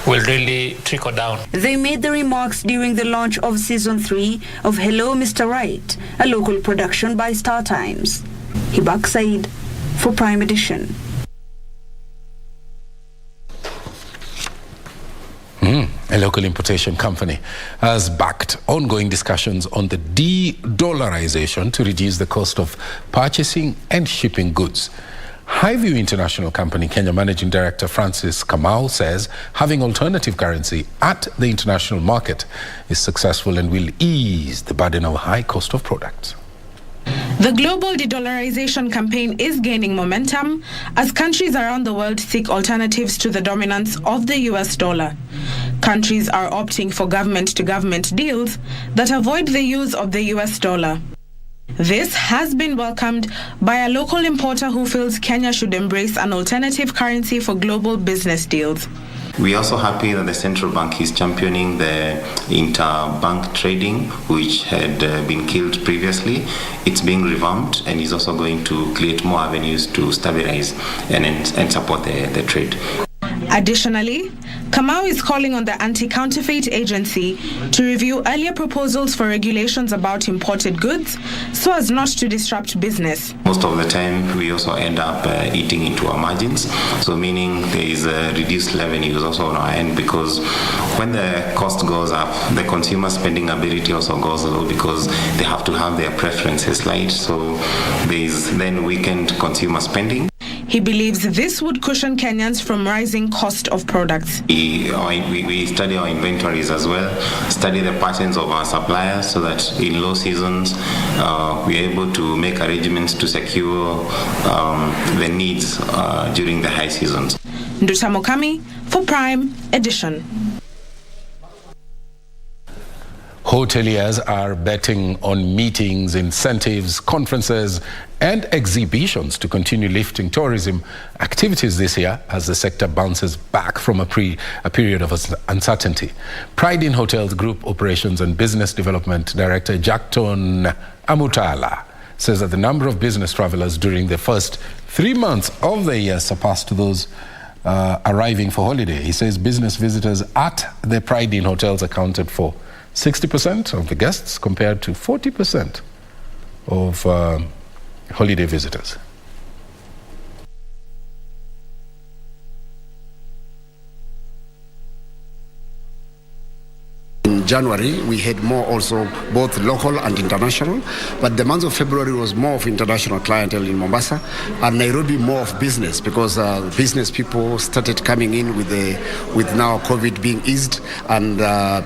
will really trickle down. They made the remarks during the launch of Season 3 of Hello Mr. Right, a local production by Star Times. Hibak Said for Prime Edition. A local importation company has backed ongoing discussions on the de-dollarization to reduce the cost of purchasing and shipping goods. Highview International Company Kenya Managing Director Francis Kamau says having alternative currency at the international market is successful and will ease the burden of high cost of products. The global de-dollarization campaign is gaining momentum as countries around the world seek alternatives to the dominance of the US dollar. Countries are opting for government-to-government deals that avoid the use of the US dollar. This has been welcomed by a local importer who feels Kenya should embrace an alternative currency for global business deals. We are also happy that the central bank is championing the interbank trading, which had been killed previously. It's being revamped and is also going to create more avenues to stabilize and support the trade. Additionally, Kamau is calling on the Anti-Counterfeit Agency to review earlier proposals for regulations about imported goods so as not to disrupt business. Most of the time, we also end up eating into our margins, so meaning there is reduced revenues also on our end, because when the cost goes up, the consumer spending ability also goes low because they have to have their preferences light, so there is then weakened consumer spending. He believes this would cushion Kenyans from rising cost of products. We study our inventories as well, study the patterns of our suppliers so that in low seasons we are able to make arrangements to secure the needs during the high seasons. Nduta Mokami for Prime Edition. Hoteliers are betting on meetings, incentives, conferences, and exhibitions to continue lifting tourism activities this year as the sector bounces back from a period of uncertainty. Pride in Hotels Group Operations and Business Development Director Jackton Amutala says that the number of business travelers during the first 3 months of the year surpassed those arriving for holiday. He says business visitors at the Pride in Hotels accounted for 60% of the guests compared to 40% of holiday visitors. In January, we had more also both local and international, but the month of February was more of international clientele in Mombasa, and Nairobi more of business, because business people started coming in with now COVID being eased and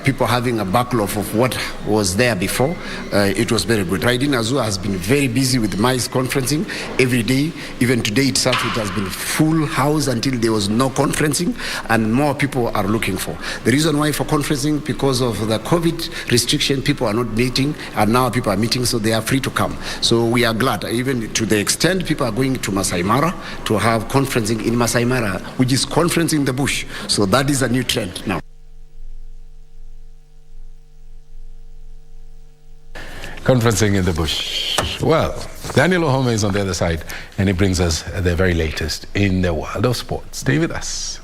people having a backlog of what was there before. It was very good. Pride in Azua has been very busy with MICE conferencing every day. Even today itself, it has been full house until there was no conferencing, and more people are looking for. The reason why for conferencing, because of the COVID restriction, people are not meeting, and now people are meeting, so they are free to come. So we are glad, even to the extent people are going to Masai Mara to have conferencing in Masai Mara, which is conferencing in the bush. So that is a new trend now. Conferencing in the bush. Well, Daniel Ohome is on the other side, and he brings us the very latest in the world of sports. Stay with us.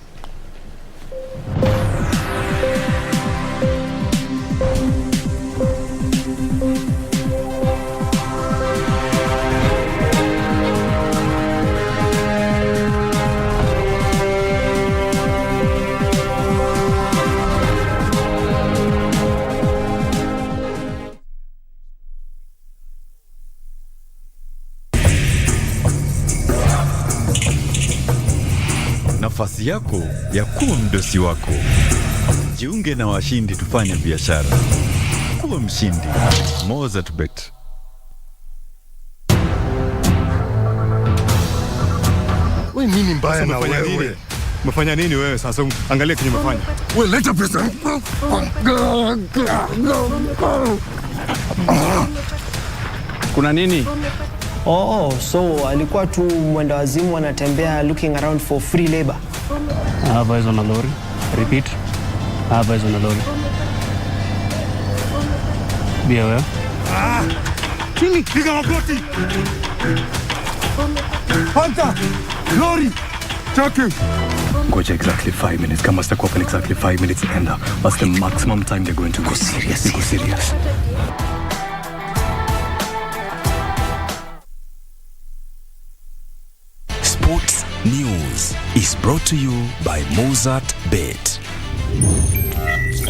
Nafasi yako ya kuwa mdosi wako. Jiunge na washindi tufanye biashara. Kuwa mshindi. Mozart Bet. Wewe nini mbaya na wewe? Umefanya nini wewe sasa? Angalia kile umefanya. Wewe leta pesa. Kuna nini? So alikuwa tu mwenda wazimu anatembea looking around for free labor. Hapa hizo na lori. Repeat. Hapa hizo na lori. Bia wewe. Nini? Piga magoti. Panta. Lori. Chaki. Ngoja exactly 5 minutes. Kama sitakuwa open exactly 5 minutes enda. What's the maximum time they're going to go serious? Go serious. Sports News is brought to you by Mozart Bet.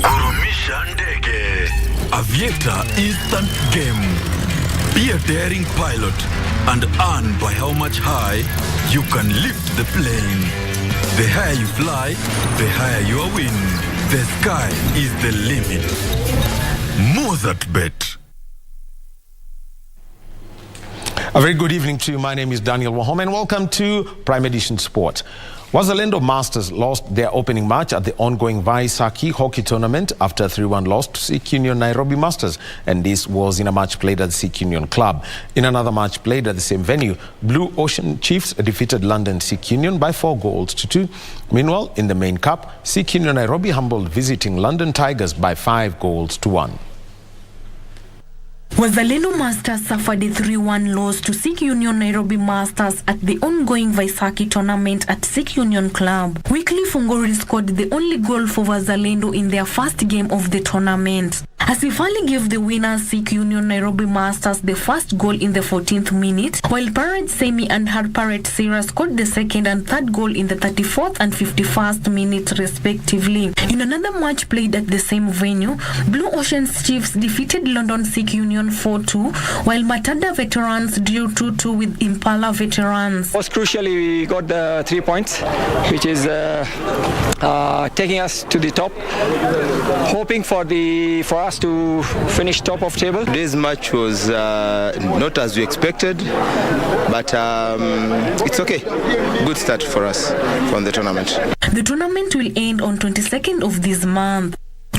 Kurumisha ndege. Aviator instant game. Be a daring pilot and earn by how much high you can lift the plane. The higher you fly, the higher your win. The sky is the limit. Mozart Bet. A very good evening to you. My name is Daniel Wahome and welcome to Prime Edition Sport. Wazalendo Masters lost their opening match at the ongoing Vaisakhi hockey tournament after a 3-1 loss to Sikh Union Nairobi Masters, and this was in a match played at the Sikh Union Club. In another match played at the same venue, Blue Ocean Chiefs defeated London Sikh Union by 4-2. Meanwhile, in the main cup, Sikh Union Nairobi humbled visiting London Tigers by 5-1. Wazalendo Masters suffered a 3-1 loss to Sikh Union Nairobi Masters at the ongoing Vaisakhi tournament at Sikh Union Club. Weekly Fungori scored the only goal for Wazalendo in their first game of the tournament. Asif Ali gave the winners Sikh Union Nairobi Masters the first goal in the 14th minute, while Parrot Semi and Harparet Sera scored the second and third goal in the 34th and 51st minutes respectively. In another match played at the same venue, Blue Oceans Chiefs defeated London Sikh Union 4-2, while Matada Veterans drew 2-2 with Impala Veterans. Most crucially, we got the 3 points, which is taking us to the top, hoping for us to finish top of table. Today's match was not as we expected, but it's okay. Good start for us from the tournament. The tournament will end on 22nd of this month.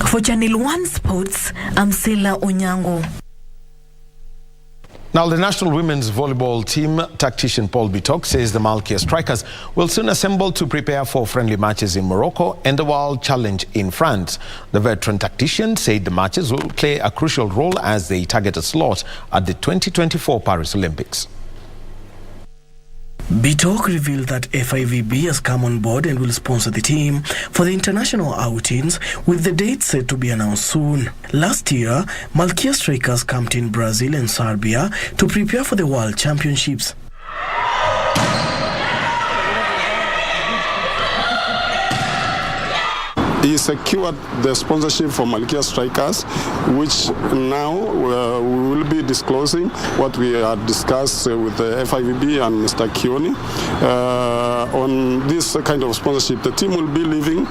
For Channel 1 Sports, I'm Sela Onyango. Now, the national women's volleyball team tactician Paul Bitok says the Malkia Strikers will soon assemble to prepare for friendly matches in Morocco and the World Challenge in France. The veteran tactician said the matches will play a crucial role as they target a slot at the 2024 Paris Olympics. Bitok revealed that FIVB has come on board and will sponsor the team for the international outings, with the date set to be announced soon. Last year, Malkia Strikers camped in Brazil and Serbia to prepare for the World Championships. He secured the sponsorship for Malkia Strikers, which now we will be disclosing what we had discussed with the FIVB and Mr. Kioni. On this kind of sponsorship, the team will be leaving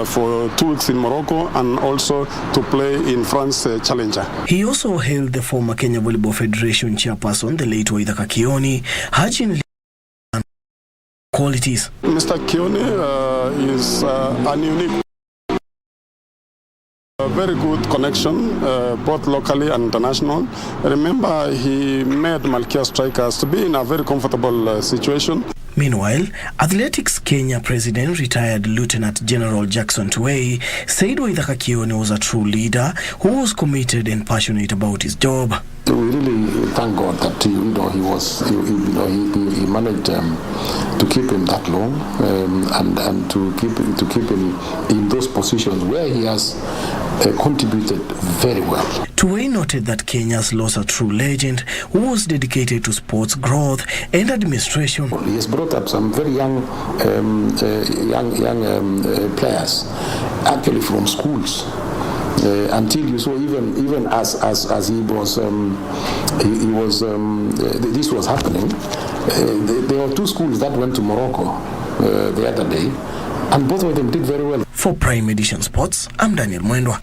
for 2 weeks in Morocco and also to play in France Challenger. He also hailed the former Kenya Volleyball Federation chairperson, the late Waithaka Kioni, urging qualities. Mr. Kioni is an unique, very good connection, both locally and international. Remember, he made Malkia Strikers to be in a very comfortable situation. Meanwhile, Athletics Kenya President, retired Lieutenant General Jackson Tuwei, said Waithaka Kioni was a true leader who was committed and passionate about his job. We really thank God that he managed to keep him that long and to keep him in those positions where he has contributed very well. Tuwei noted that Kenya's lost a true legend who was dedicated to sports growth and administration. He has brought up some very young players, actually from schools. Until you saw even as he was this was happening, there were 2 schools that went to Morocco the other day, and both of them did very well. For Prime Edition Sports, I'm Daniel Mwendwa.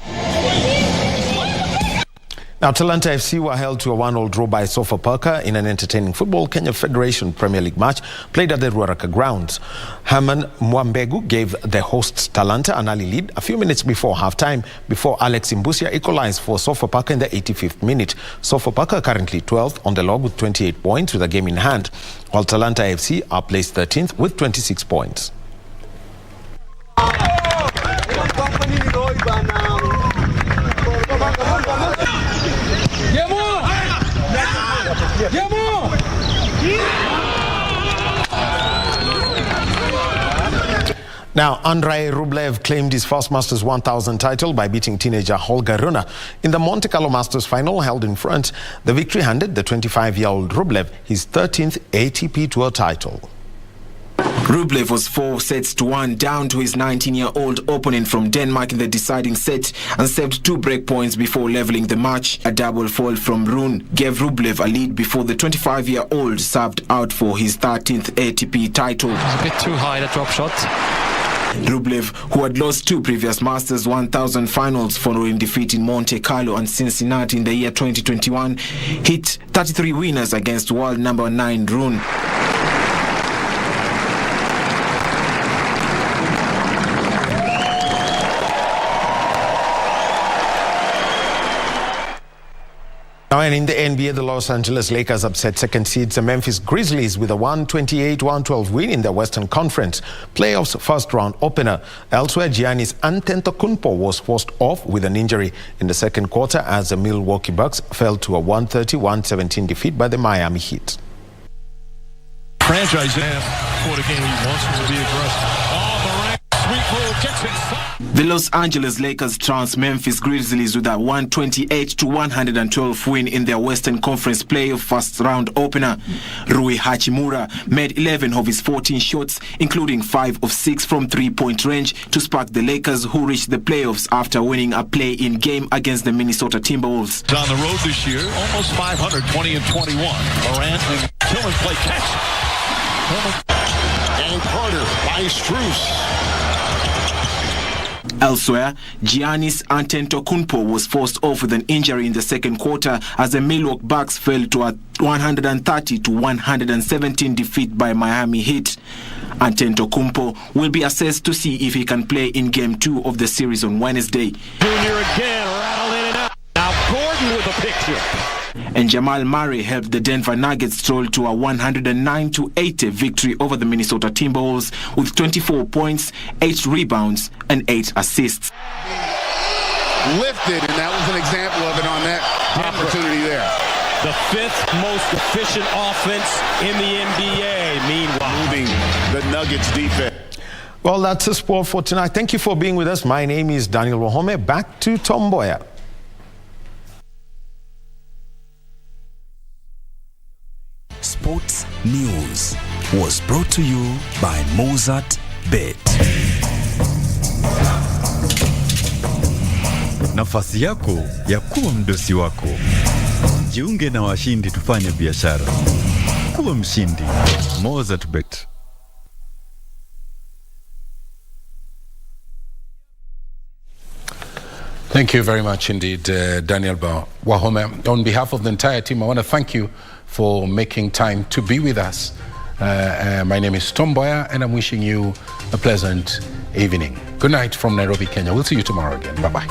Now, Talanta FC were held to a 1-1 draw by Sofapaka in an entertaining Football Kenya Federation Premier League match played at the Ruaraka grounds. Herman Mwambegu gave the hosts Talanta an early lead a few minutes before half-time, before Alex Imbusia equalized for Sofapaka in the 85th minute. Sofapaka currently 12th on the log with 28 points with a game in hand, while Talanta FC are placed 13th with 26 points. Now, Andrei Rublev claimed his first Masters 1000 title by beating teenager Holger Rune in the Monte Carlo Masters final held in France. The victory handed the 25-year-old Rublev his 13th ATP Tour title. Rublev was 4-1 down to his 19-year-old opponent from Denmark in the deciding set and saved 2 break points before leveling the match. A double fault from Rune gave Rublev a lead before the 25-year-old served out for his 13th ATP title. It was a bit too high, that drop shot. Rublev, who had lost 2 previous Masters 1000 finals following defeat in Monte Carlo and Cincinnati in the year 2021, hit 33 winners against world number 9 Rune. Now, and in the NBA, the Los Angeles Lakers upset second seeds the Memphis Grizzlies with a 128-112 win in the Western Conference playoffs first-round opener. Elsewhere, Giannis Antetokounmpo was forced off with an injury in the second quarter as the Milwaukee Bucks fell to a 130-117 defeat by the Miami Heat. Franchise for the game, he wants to be aggressive. Sweet move, gets it. The Los Angeles Lakers trounced Memphis Grizzlies with a 128-112 win in their Western Conference playoff first-round opener. Rui Hachimura made 11 of his 14 shots, including 5 of 6 from three-point range, to spark the Lakers, who reached the playoffs after winning a play-in game against the Minnesota Timberwolves. On the road this year, almost 500, 20 and 21. Morant and Tillman play catch. And Carter by Strus. Elsewhere, Giannis Antetokounmpo was forced off with an injury in the second quarter as the Milwaukee Bucks fell to a 130-117 defeat by Miami Heat. Antetokounmpo will be assessed to see if he can play in Game 2 of the series on Wednesday. Junior again, rattled in and out. Now Gordon with a picture. And Jamal Murray helped the Denver Nuggets stroll to a 109-80 victory over the Minnesota Timberwolves with 24 points, 8 rebounds, and 8 assists. Lifted, and that was an example of it on that opportunity there. The 5th most efficient offense in the NBA, meanwhile. Moving the Nuggets defense. Well, that's the sport for tonight. Thank you for being with us. My name is Daniel Wahome. Back to Mboya. Sports News was brought to you by Mozart Bet. Nafasi yako ya kuwa mdosi wako. Jiunge na washindi tufanye biashara. Kuwa mshindi. Mozart Bet. Thank you very much indeed, Daniel Wahome. On behalf of the entire team, I want to thank you for making time to be with us. My name is Mboya, and I'm wishing you a pleasant evening. Good night from Nairobi, Kenya. We'll see you tomorrow again. Bye-bye.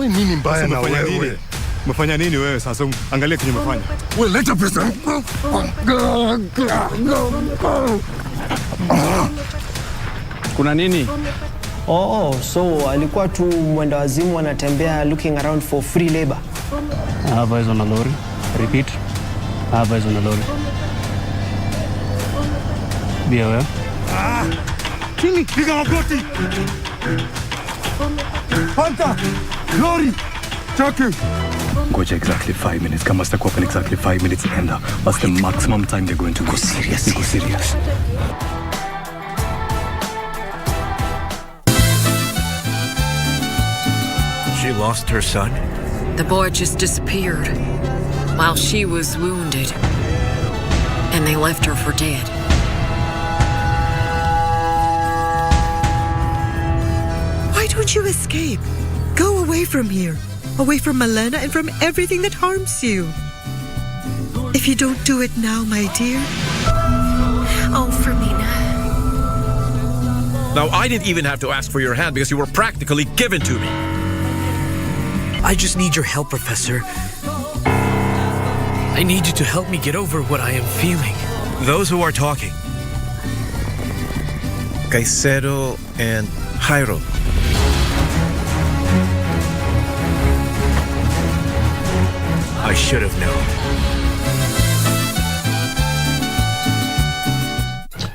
Wewe nini mbaya na wewe? Umefanya nini wewe sasa? Angalia kenye umefanya. Wewe leta pesa. Kuna nini? So alikuwa tu mwenda wazimu anatembea looking around for free labor. Hapa hizo na lori. Repeat. Hapa hizo na lori. Bia wewe. Kini, piga magoti. Panta, lori, chaki. Ngoja exactly 5 minutes. Kama sitakuwa in exactly 5 minutes enda. What's the maximum time they're going to go serious? Go serious. She lost her son? The boy just disappeared while she was wounded, and they left her for dead. Why don't you escape? Go away from here, away from Malena and from everything that harms you. If you don't do it now, my dear. Oh, Fermina. Now, I didn't even have to ask for your hand because you were practically given to me. I just need your help, Professor. I need you to help me get over what I am feeling. Those who are talking, Caicedo and Jairo. I should have known.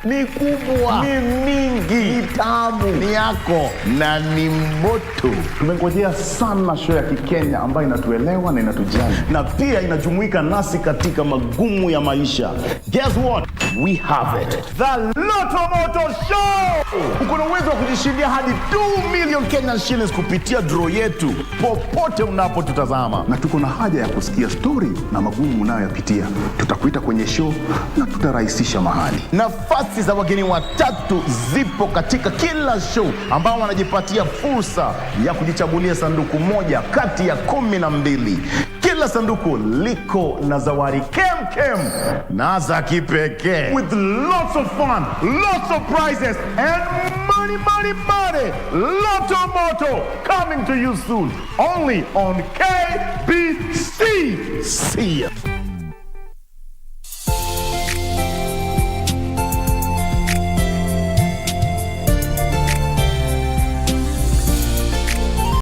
Ni kubwa, ni mingi, ni tamu, ni yako na ni moto. Tumengojea sana show ya Kikenya ambayo inatuelewa na inatujali na pia inajumuika nasi katika magumu ya maisha. Guess what? We have it. The Lotto Moto Show! Uko na uwezo wa kujishindia hadi 2 million Kenyan shillings kupitia draw yetu popote unapotutazama. Na tuko na haja ya kusikia story na magumu unayoyapitia. Tutakuita kwenye show na tutarahisisha mahali. Nafasi za wageni watatu zipo katika kila show ambao wanajipatia fursa ya kujichagulia sanduku moja kati ya 12. Kila sanduku liko na zawadi kem na za kipekee. With lots of fun, lots of prizes and money. Lotto Moto coming to you soon. Only on KBC. See ya.